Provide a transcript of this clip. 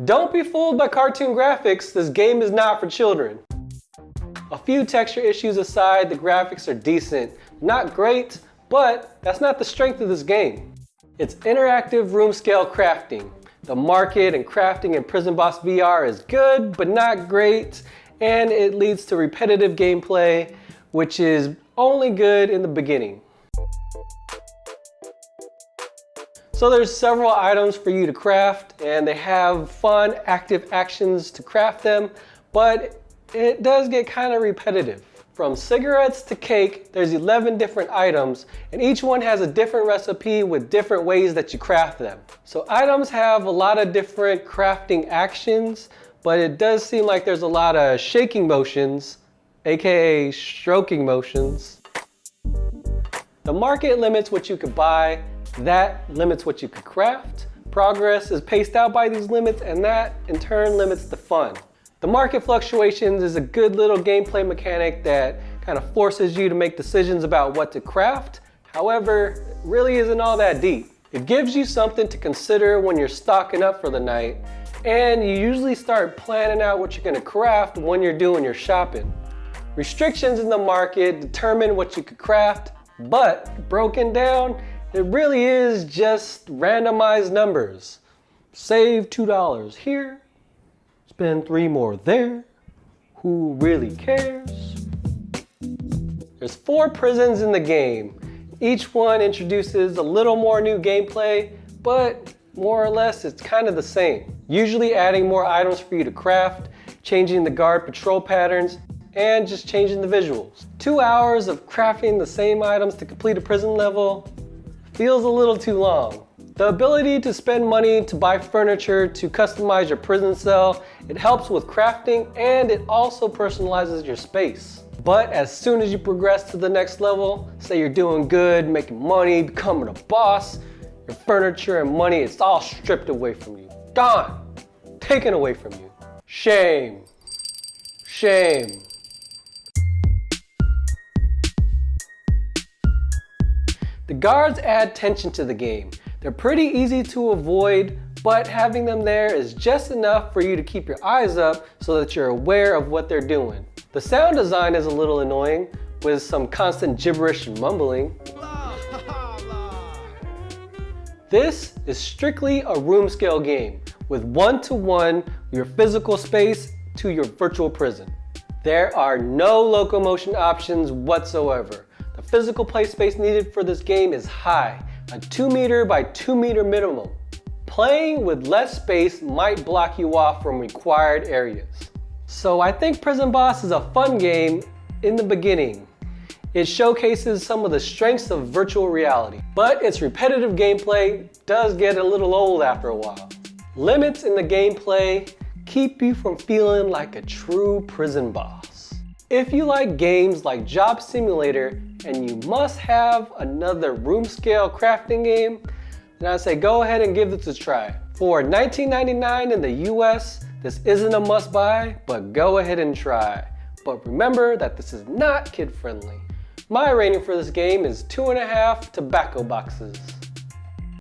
Don't be fooled by cartoon graphics, this game is not for children. A few texture issues aside, the graphics are decent. Not great, but that's not the strength of this game. It's interactive room scale crafting. The market and crafting in Prison Boss VR is good, but not great, and it leads to repetitive gameplay, which is only good in the beginning. So there's several items for you to craft, and they have fun, active actions to craft them, but it does get kind of repetitive. From cigarettes to cake, there's 11 different items, and each one has a different recipe with different ways that you craft them. So items have a lot of different crafting actions, but it does seem like there's a lot of shaking motions, aka stroking motions. The market limits what you could buy, that limits what you could craft. Progress is paced out by these limits, and that in turn limits the fun. The market fluctuations is a good little gameplay mechanic that kind of forces you to make decisions about what to craft. However, it really isn't all that deep. It gives you something to consider when you're stocking up for the night, and you usually start planning out what you're going to craft when you're doing your shopping. Restrictions in the market determine what you could craft, but broken down, it really is just randomized numbers. Save $2 here, spend 3 more there. Who really cares? There's 4 prisons in the game. Each one introduces a little more new gameplay, but more or less it's kind of the same. Usually adding more items for you to craft, changing the guard patrol patterns, and just changing the visuals. 2 hours of crafting the same items to complete a prison level feels a little too long. The ability to spend money to buy furniture to customize your prison cell, it helps with crafting, and it also personalizes your space. But as soon as you progress to the next level, say you're doing good, making money, becoming a boss, your furniture and money, it's all stripped away from you. Gone! Taken away from you. Shame. Shame. The guards add tension to the game. They're pretty easy to avoid, but having them there is just enough for you to keep your eyes up so that you're aware of what they're doing. The sound design is a little annoying, with some constant gibberish and mumbling. This is strictly a room scale game, with one-to-one your physical space to your virtual prison. There are no locomotion options whatsoever. The physical play space needed for this game is high, a 2 meter by 2 meter minimum. Playing with less space might block you off from required areas. So I think Prison Boss is a fun game in the beginning. It showcases some of the strengths of virtual reality, but its repetitive gameplay does get a little old after a while. Limits in the gameplay keep you from feeling like a true prison boss. If you like games like Job Simulator and you must have another room scale crafting game, then I say go ahead and give this a try. For $19.99 in the US, this isn't a must buy, but go ahead and try. But remember that this is not kid friendly. My rating for this game is 2.5 tobacco boxes.